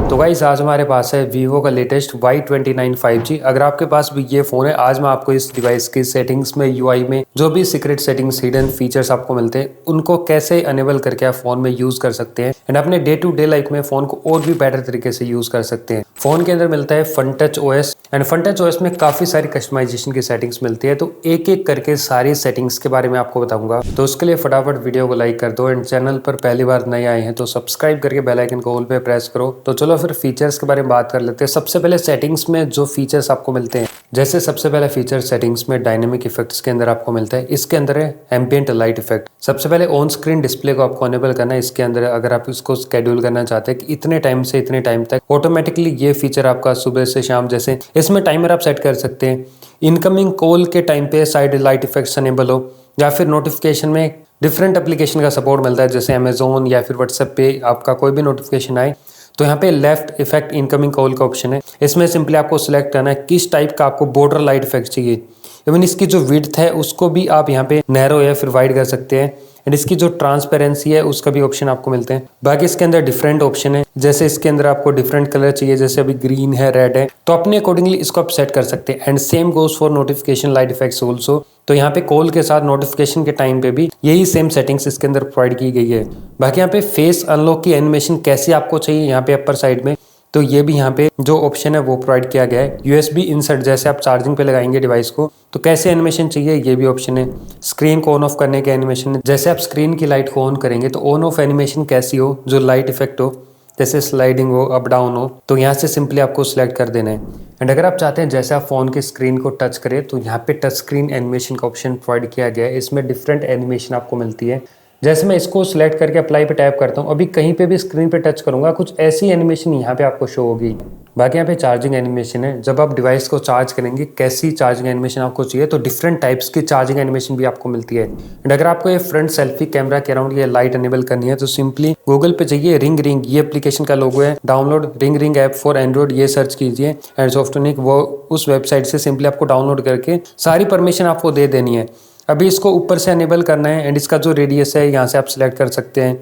तो गाइस आज हमारे पास है वीवो का लेटेस्ट Y29 5G। अगर आपके पास भी ये फ़ोन है, आज मैं आपको इस डिवाइस की सेटिंग्स में यूआई में जो भी सीक्रेट सेटिंग्स हिडन फीचर्स आपको मिलते हैं उनको कैसे अनेबल करके आप फ़ोन में यूज़ कर सकते हैं एंड अपने डे टू डे लाइफ में फ़ोन को और भी बेटर तरीके से यूज़ कर सकते हैं। फ़ोन के अंदर मिलता है Funtouch OS and Funtouch OS में काफ़ी सारी कस्टमाइजेशन की सेटिंग्स मिलती है, तो एक एक करके सारी सेटिंग्स के बारे में आपको बताऊंगा। तो उसके लिए फटाफट वीडियो को लाइक कर दो एंड चैनल पर पहली बार नए आए हैं तो सब्सक्राइब करके बेल आइकन को ऑल पे प्रेस करो। तो चलो फिर फीचर्स के बारे में बात कर लेते हैं। सबसे पहले सेटिंग्स में जो फीचर्स आपको मिलते हैं, जैसे सबसे पहले फीचर सेटिंग्स में डायनेमिक इफेक्ट्स के अंदर आपको मिलता है। इसके अंदर है एम्बिएंट लाइट इफेक्ट। सबसे पहले ऑन स्क्रीन डिस्प्ले को आपको अनेबल करना है। इसके अंदर अगर आप इसको शेड्यूल करना चाहते हैं कि इतने टाइम से इतने टाइम तक ऑटोमेटिकली ये फीचर आपका सुबह से शाम, जैसे इसमें टाइमर आप सेट कर सकते हैं। इनकमिंग कॉल के टाइम पे साइड लाइट इफेक्ट्स अनेबल हो, या फिर नोटिफिकेशन में डिफरेंट एप्लीकेशन का सपोर्ट मिलता है, जैसे अमेजोन या फिर व्हाट्सएप पे आपका कोई भी नोटिफिकेशन आए तो यहाँ पे लेफ्ट इफेक्ट इनकमिंग कॉल का ऑप्शन है। इसमें सिंपली आपको सिलेक्ट करना है किस टाइप का आपको बॉर्डर लाइट इफेक्ट चाहिए। इवन इसकी जो विड्थ है उसको भी आप यहाँ पे नैरो या फिर वाइड कर सकते हैं एंड इसकी जो ट्रांसपेरेंसी है उसका भी ऑप्शन आपको मिलते हैं। बाकी इसके अंदर डिफरेंट ऑप्शन है, जैसे इसके अंदर आपको डिफरेंट कलर चाहिए, जैसे अभी ग्रीन है, रेड है, तो अपने अकॉर्डिंगली इसको आप सेट कर सकते हैं। And same goes for notification light effects also. तो यहाँ पे कॉल के साथ नोटिफिकेशन के टाइम पे भी यही सेम सेटिंग्स इसके अंदर प्रोवाइड की गई है। बाकी यहाँ पे फेस अनलॉक की एनिमेशन कैसी आपको चाहिए, यहाँ पे अपर साइड में तो ये भी यहाँ पे जो ऑप्शन है वो प्रोवाइड किया गया है। यूएसबी इंसर्ट, जैसे आप चार्जिंग पे लगाएंगे डिवाइस को तो कैसे एनिमेशन चाहिए ये भी ऑप्शन है। स्क्रीन को ऑन ऑफ करने के एनिमेशन, जैसे आप स्क्रीन की लाइट को ऑन करेंगे तो ऑन ऑफ एनिमेशन कैसी हो, जो लाइट इफेक्ट हो, जैसे स्लाइडिंग हो, अप डाउन हो, तो यहाँ से सिंपली आपको सिलेक्ट कर देना है। एंड अगर आप चाहते हैं जैसे आप फोन की स्क्रीन को टच करें तो यहाँ पे टच स्क्रीन एनिमेशन का ऑप्शन प्रोवाइड किया गया है। इसमें डिफरेंट एनिमेशन आपको मिलती है। जैसे मैं इसको सिलेक्ट करके अप्लाई पे टैप करता हूँ, अभी कहीं पे भी स्क्रीन पे टच करूंगा कुछ ऐसी एनिमेशन यहाँ पे आपको शो होगी। बाकी यहाँ पे चार्जिंग एनिमेशन है, जब आप डिवाइस को चार्ज करेंगे कैसी चार्जिंग एनिमेशन आपको चाहिए तो डिफरेंट टाइप्स की चार्जिंग एनिमेशन भी आपको मिलती है। एंड अगर आपको ये फ्रंट सेल्फी कैमरा के अराउंड ये लाइट एनेबल करनी है तो सिंपली गूगल पे जाइए, रिंग रिंग ये एप्लीकेशन का लोगो है, download ring ring app for Android ये सर्च कीजिए एंड सॉफ्टनिक, वो उस वेबसाइट से सिंपली आपको डाउनलोड करके सारी परमिशन आपको दे देनी है। अभी इसको ऊपर से अनेबल करना है एंड इसका जो रेडियस है यहाँ से आप सिलेक्ट कर सकते हैं।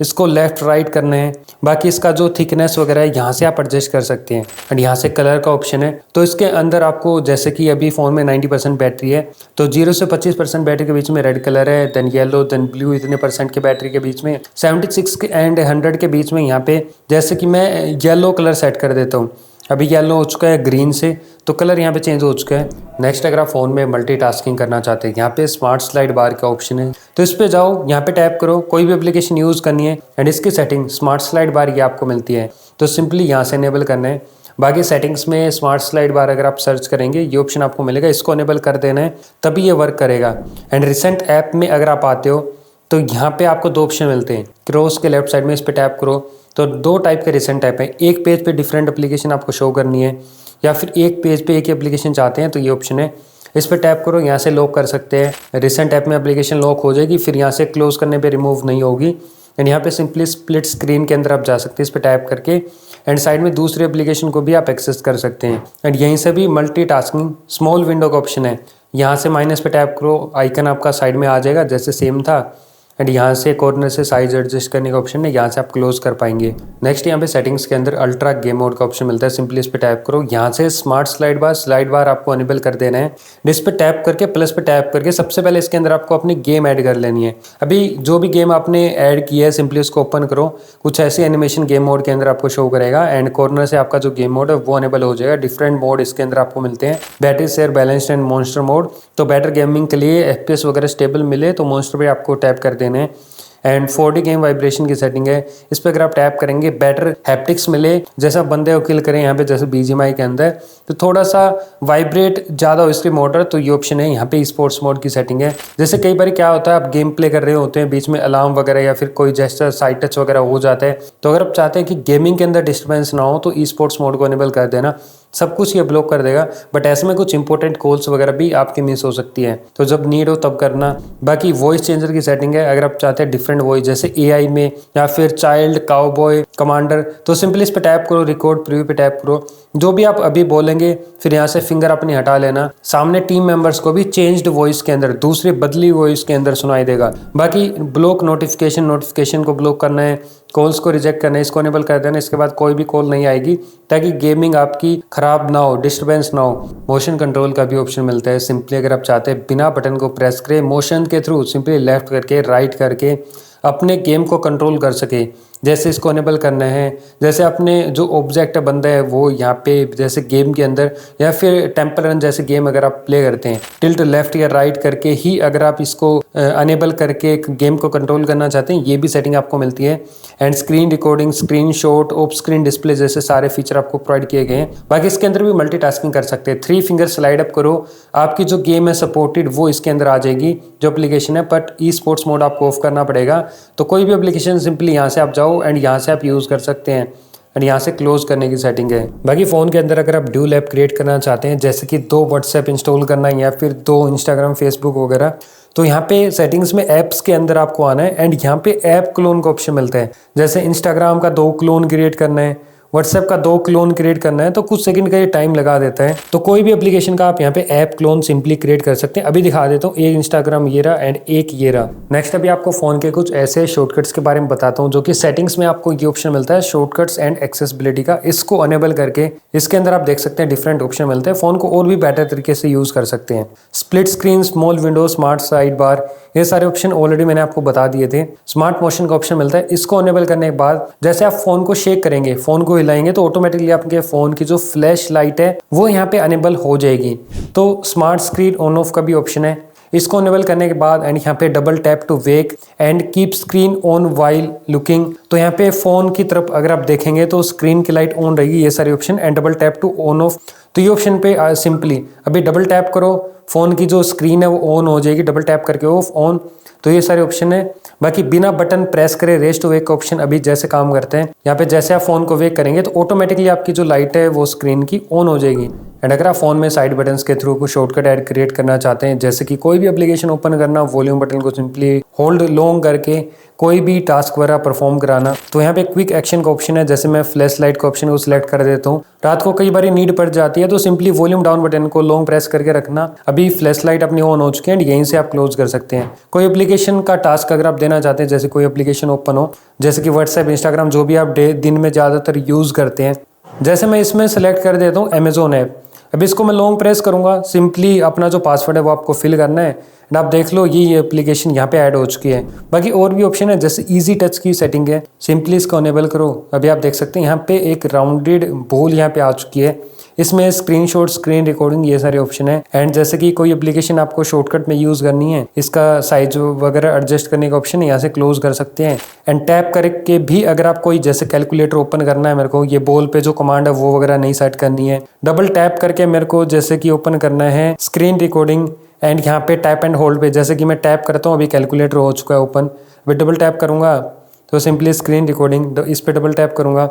इसको लेफ्ट राइट करना है। बाकी इसका जो थिकनेस वगैरह है यहाँ से आप एडजस्ट कर सकते हैं। एंड यहाँ से कलर का ऑप्शन है, तो इसके अंदर आपको जैसे कि अभी फ़ोन में 90% बैटरी है तो 0 से 25% बैटरी के बीच में रेड कलर है, देन येलो, देन ब्लू, इतने % के बैटरी के बीच में 76 एंड 100 के बीच में यहाँ पे जैसे कि मैं येलो कलर सेट कर देता हूँ। अभी येलो हो चुका है ग्रीन से, तो कलर यहाँ पे चेंज हो चुका है। नेक्स्ट अगर आप फ़ोन में मल्टीटास्किंग करना चाहते हैं, यहाँ पे स्मार्ट स्लाइड बार का ऑप्शन है, तो इस पे जाओ, यहाँ पे टैप करो, कोई भी एप्लीकेशन यूज़ करनी है एंड इसकी सेटिंग स्मार्ट स्लाइड बार ये आपको मिलती है, तो सिंपली यहाँ से इनेबल करना है। बाकी सेटिंग्स में स्मार्ट स्लाइड बार अगर आप सर्च करेंगे ये ऑप्शन आपको मिलेगा, इसको इनेबल कर देना है तभी ये वर्क करेगा। एंड रिसेंट ऐप में अगर आप आते हो तो यहाँ पे आपको 2 ऑप्शन मिलते हैं। क्रॉस के लेफ्ट साइड में इस पे टैप करो तो 2 टाइप के रिसेंट ऐप है, एक पेज पे डिफरेंट एप्लीकेशन आपको शो करनी है या फिर एक पेज पे एक ही एप्लीकेशन चाहते हैं तो ये ऑप्शन है। इस पे टैप करो, यहाँ से लॉक कर सकते हैं। रिसेंट ऐप में एप्लीकेशन लॉक हो जाएगी, फिर यहाँ से क्लोज करने पे रिमूव नहीं होगी। एंड यहाँ पे सिंपली स्प्लिट स्क्रीन के अंदर आप जा सकते हैं इस पे टैप करके एंड साइड में दूसरे एप्लीकेशन को भी आप एक्सेस कर सकते हैं। एंड यहीं से भी मल्टीटास्किंग स्मॉल विंडो का ऑप्शन है, यहाँ से माइनस पे टैप करो, आइकन आपका साइड में आ जाएगा जैसे सेम था। एंड यहाँ से कॉर्नर से साइज एडजस्ट करने का ऑप्शन है, यहाँ से आप क्लोज कर पाएंगे। नेक्स्ट यहाँ पे सेटिंग्स के अंदर अल्ट्रा गेम मोड का ऑप्शन मिलता है, सिंपली इस पे टैप करो, यहाँ से स्मार्ट स्लाइड बार आपको अनेबल कर देना है। इस पे टैप करके प्लस पे टैप करके सबसे पहले इसके अंदर आपको अपनी गेम ऐड कर लेनी है। अभी जो भी गेम आपने ऐड की है सिंपली उसको ओपन करो, कुछ ऐसी एनिमेशन गेम मोड के अंदर आपको शो करेगा एंड कॉर्नर से आपका जो गेम मोड है वो अनेबल हो जाएगा। डिफरेंट मोड इसके अंदर आपको मिलते हैं, battery share, balanced and monster mode. तो बेटर गेमिंग के लिए FPS वगैरह स्टेबल मिले तो मॉन्स्टर पे आपको टैप कर देने हैं। एंड 4D गेम वाइब्रेशन की सेटिंग है, इस पर अगर आप टैप करेंगे बेटर हैप्टिक्स मिले, जैसा बंदे को किल करें यहाँ पे जैसे BGMI के अंदर तो थोड़ा सा वाइब्रेट ज़्यादा हो इसके मोटर, तो ये ऑप्शन है। यहाँ पे स्पोर्ट्स मोड की सेटिंग है, जैसे कई बार क्या होता है आप गेम प्ले कर रहे होते हैं, बीच में अलार्म वगैरह या फिर कोई जेस्चर साइड टच वगैरह हो जाता है, तो अगर आप चाहते हैं कि गेमिंग के अंदर डिस्टर्बेंस ना हो तो स्पोर्ट्स मोड को इनेबल कर देना, सब कुछ ये ब्लॉक कर देगा। बट ऐसे में कुछ इंपॉर्टेंट कॉल्स वगैरह भी आपकी मिस हो सकती है, तो जब नीड हो तब करना। बाकी वॉइस चेंजर की सेटिंग है, अगर आप चाहते हैं डिफरेंट वॉइस जैसे AI में या फिर चाइल्ड, काउबॉय, कमांडर, तो सिंपली इस पे टैप करो, रिकॉर्ड प्रीव्यू पे टैप करो, जो भी आप अभी बोलेंगे फिर यहाँ से फिंगर अपनी हटा लेना, सामने टीम मेंबर्स को भी चेंज्ड वॉइस के अंदर, दूसरी बदली वॉइस के अंदर सुनाई देगा। बाकी ब्लॉक नोटिफिकेशन को ब्लॉक करना है, कॉल्स को रिजेक्ट करना है, इसको इनेबल कर देना। इसके बाद कोई भी कॉल नहीं आएगी ताकि गेमिंग आपकी खराब ना हो, डिस्टर्बेंस ना हो। मोशन कंट्रोल का भी ऑप्शन मिलता है। सिंपली अगर आप चाहते हैं बिना बटन को प्रेस करे मोशन के थ्रू सिंपली लेफ्ट करके राइट करके अपने गेम को कंट्रोल कर सके, जैसे इसको इनेबल करना है। जैसे अपने जो ऑब्जेक्ट बंदा है वो यहाँ पे जैसे गेम के अंदर या फिर टेम्पल रन जैसे गेम अगर आप प्ले करते हैं, टिल्ट लेफ्ट या राइट करके ही अगर आप इसको अनेबल करके गेम को कंट्रोल करना चाहते हैं, ये भी सेटिंग आपको मिलती है। And screen recording, screen shot, of screen display जैसे सारे फीचर आपको प्रोवाइड किए गए हैं। बाकी इसके अंदर भी मल्टीटास्किंग कर सकते हैं। 3 फिंगर स्लाइड अप करो, आपकी जो गेम है सपोर्टेड वो इसके अंदर आ जाएगी जो एप्लीकेशन है। बट ई स्पोर्ट्स मोड आपको ऑफ करना पड़ेगा। तो कोई भी एप्लीकेशन सिंपली यहाँ से आप जाओ एंड यहाँ से आप यूज़ कर सकते हैं एंड यहाँ से क्लोज करने की सेटिंग है। बाकी फ़ोन के अंदर अगर आप ड्यूल ऐप क्रिएट करना चाहते हैं, जैसे कि 2 व्हाट्सएप इंस्टॉल करना है या फिर 2 इंस्टाग्राम, फेसबुक वगैरह, तो यहाँ पे सेटिंग्स में ऐप्स के अंदर आपको आना है एंड यहाँ पे ऐप क्लोन का ऑप्शन मिलता है। जैसे इंस्टाग्राम का 2 क्लोन क्रिएट करना है, व्हाट्सएप का 2 क्लोन क्रिएट करना है, तो कुछ सेकंड का ये टाइम लगा देता है। तो कोई भी एप्लीकेशन का आप यहाँ पे ऐप क्लोन सिंपली क्रिएट कर सकते हैं। अभी दिखा देता हूँ, एक इंस्टाग्राम ये रहा एंड एक ये रहा। नेक्स्ट अभी आपको फोन के कुछ ऐसे शॉर्टकट्स के बारे में बताता हूँ जो कि सेटिंग्स में आपको ये ऑप्शन मिलता है शॉर्टकट्स एंड एक्सेसिबिलिटी का। इसको अनेबल करके इसके अंदर आप देख सकते हैं डिफरेंट ऑप्शन मिलते हैं, फोन को और भी बेटर तरीके से यूज कर सकते हैं। Split screen, small window, smart side bar, ये सारे ऑप्शन ऑलरेडी मैंने आपको बता दिए थे। स्मार्ट मोशन का ऑप्शन मिलता है, इसको अनेबल करने के बाद जैसे आप फोन को शेक करेंगे, फोन को हिलाएंगे तो ऑटोमेटिकली आपके फोन की जो फ्लैश लाइट है वो यहाँ पे अनेबल हो जाएगी। तो स्मार्ट स्क्रीन ऑन ऑफ का भी ऑप्शन है, इसको अनेबल करने के बाद एंड यहाँ पे double tap to wake and keep screen on while looking. तो यहाँ पे फोन की तरफ अगर आप देखेंगे तो स्क्रीन की लाइट ऑन रहेगी, ये सारे option. And double tap to on off, तो ये ऑप्शन पे सिंपली अभी डबल टैप करो, फोन की जो स्क्रीन है वो ऑन हो जाएगी, डबल टैप करके ऑफ ऑन। तो ये सारे ऑप्शन है। बाकी बिना बटन प्रेस करे रेस्ट टू वेक का ऑप्शन अभी जैसे काम करते हैं, यहाँ पे जैसे आप फोन को वेक करेंगे तो ऑटोमेटिकली आपकी जो लाइट है वो स्क्रीन की ऑन हो जाएगी। एंड अगर आप फोन में साइड बटन्स के थ्रू कुछ शॉर्टकट ऐड क्रिएट करना चाहते हैं, जैसे कि कोई भी एप्लीकेशन ओपन करना, वॉल्यूम बटन को सिंपली होल्ड लॉन्ग करके कोई भी टास्क वगैरह परफॉर्म कराना, तो यहाँ पे क्विक एक्शन का ऑप्शन है। जैसे मैं फ्लैश लाइट का ऑप्शन को सिलेक्ट कर देता हूँ, रात को कई बार नीड पड़ जाती है तो सिंपली वॉल्यूम डाउन बटन को लॉन्ग प्रेस करके रखना। अभी फ्लैश लाइट अपनी ऑन हो चुकी है, यहीं से आप क्लोज कर सकते हैं। कोई एप्लीकेशन का टास्क अगर आप देना चाहते हैं, जैसे कोई एप्लीकेशन ओपन हो, जैसे कि व्हाट्सएप, इंस्टाग्राम, जो भी आप दिन में ज़्यादातर यूज़ करते हैं, जैसे मैं इसमें सेलेक्ट कर देता हूँ अमेजोन ऐप। अब इसको मैं लॉन्ग प्रेस करूंगा, सिंपली अपना जो पासवर्ड है वो आपको फिल करना है एंड आप देख लो ये एप्लीकेशन यहाँ पे ऐड हो चुकी है। बाकी और भी ऑप्शन है, जैसे इजी टच की सेटिंग है, सिंपली इसको अनेबल करो। अभी आप देख सकते हैं यहाँ पे एक राउंडेड बॉल यहाँ पे आ चुकी है, इसमें स्क्रीनशॉट, स्क्रीन रिकॉर्डिंग, ये सारे ऑप्शन है। एंड जैसे कि कोई एप्लीकेशन आपको शॉर्टकट में यूज करनी है, इसका साइज वगैरह एडजस्ट करने का ऑप्शन है, यहाँ से क्लोज कर सकते हैं। एंड टैप करके भी अगर आप कोई जैसे कैलकुलेटर ओपन करना है, मेरे को ये बॉल पे जो कमांड है वो वगैरह नहीं सेट करनी है, डबल टैप करके मेरे को जैसे कि ओपन करना है स्क्रीन रिकॉर्डिंग एंड यहाँ पे टैप एंड होल्ड पे, जैसे कि मैं टैप करता हूँ, अभी कैलकुलेटर हो चुका है ओपन, अभी डबल टैप करूंगा तो सिंपली स्क्रीन रिकॉर्डिंग, इस पे डबल टैप करूंगा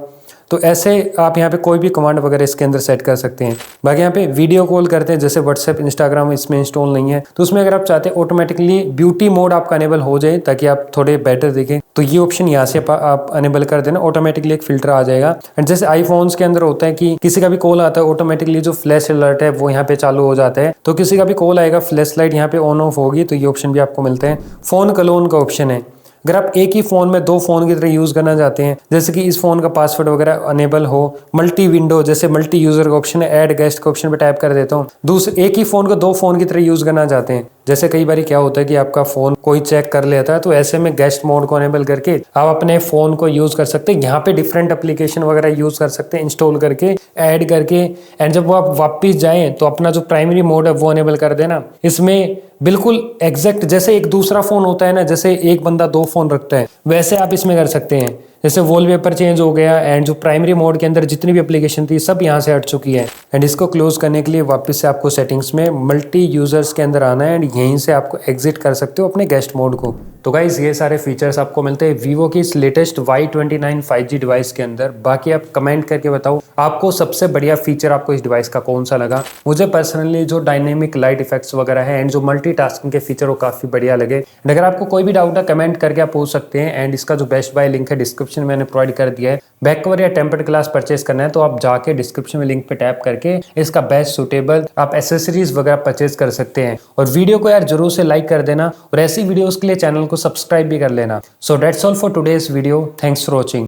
तो ऐसे आप यहाँ पे कोई भी कमांड वगैरह इसके अंदर सेट कर सकते हैं। बाकी यहाँ पे वीडियो कॉल करते हैं, जैसे व्हाट्सएप, इंस्टाग्राम इसमें इंस्टॉल नहीं है, तो उसमें अगर आप चाहते हैं ऑटोमेटिकली ब्यूटी मोड आपका अनेबल हो जाए ताकि आप थोड़े बेटर दिखें, तो ये ऑप्शन यहाँ से आप अनेबल कर देना, ऑटोमेटिकली एक फिल्टर आ जाएगा। एंड जैसे आईफोन्स के अंदर होता है कि किसी का भी कॉल आता है, ऑटोमेटिकली जो फ्लैश अलर्ट है वो यहाँ पे चालू हो जाता है, तो किसी का भी कॉल आएगा फ्लैश लाइट यहाँ पे ऑन ऑफ होगी, तो ये ऑप्शन भी आपको मिलते हैं। फोन क्लोन का ऑप्शन है, अगर आप एक ही फोन में 2 फोन की तरह यूज करना चाहते हैं, जैसे कि इस फोन का पासवर्ड वगैरह अनेबल हो, मल्टी विंडो जैसे मल्टी यूजर का ऑप्शन है, ऐड गेस्ट का ऑप्शन पे टैप कर देता हूँ। दूसरे एक ही फोन को 2 फोन की तरह यूज करना चाहते हैं, जैसे कई बार क्या होता है कि आपका फोन कोई चेक कर लेता है, तो ऐसे में गेस्ट मोड को अनेबल करके आप अपने फोन को यूज कर सकते हैं। यहाँ पे डिफरेंट एप्लीकेशन वगैरह यूज कर सकते हैं, इंस्टॉल करके, ऐड करके। एंड जब वो आप वापिस जाएं तो अपना जो प्राइमरी मोड है वो अनेबल कर देना। इसमें बिल्कुल एग्जैक्ट जैसे एक दूसरा फोन होता है ना, जैसे एक बंदा 2 फोन रखता है, वैसे आप इसमें कर सकते हैं। जैसे वॉलपेपर चेंज हो गया एंड जो प्राइमरी मोड के अंदर जितनी भी एप्लीकेशन थी सब यहाँ से हट चुकी है। एंड इसको क्लोज करने के लिए वापस से आपको सेटिंग्स में मल्टी यूजर्स के अंदर आना है एंड यहीं से आपको एग्जिट कर सकते हो अपने गेस्ट मोड को। तो गाइस ये सारे फीचर्स आपको मिलते हैं वीवो की इस लेटेस्ट Y29 5G डिवाइस के अंदर। बाकी आप कमेंट करके बताओ आपको सबसे बढ़िया फीचर आपको इस डिवाइस का कौन सा लगा। मुझे पर्सनली जो डायनेमिक लाइट इफेक्ट्स वगैरह है एंड जो मल्टीटास्किंग के फीचर वो काफी बढ़िया लगे। एंड अगर आपको कोई भी डाउट है कमेंट करके आप पूछ सकते हैं। एंड इसका जो बेस्ट बाय लिंक है डिस्क्रिप्शन में मैंने प्रोवाइड कर दिया है। बैक कवर या टेम्पर्ड ग्लास परचेज करना है तो आप जाके डिस्क्रिप्शन में लिंक पे टैप करके इसका बेस्ट सुटेबल आप एसेसरीज वगैरह परचेज कर सकते हैं। और वीडियो को यार जरूर से लाइक कर देना और ऐसी वीडियोस के लिए चैनल को को सब्सक्राइब भी कर लेना। So that's all for today's video, thanks for watching.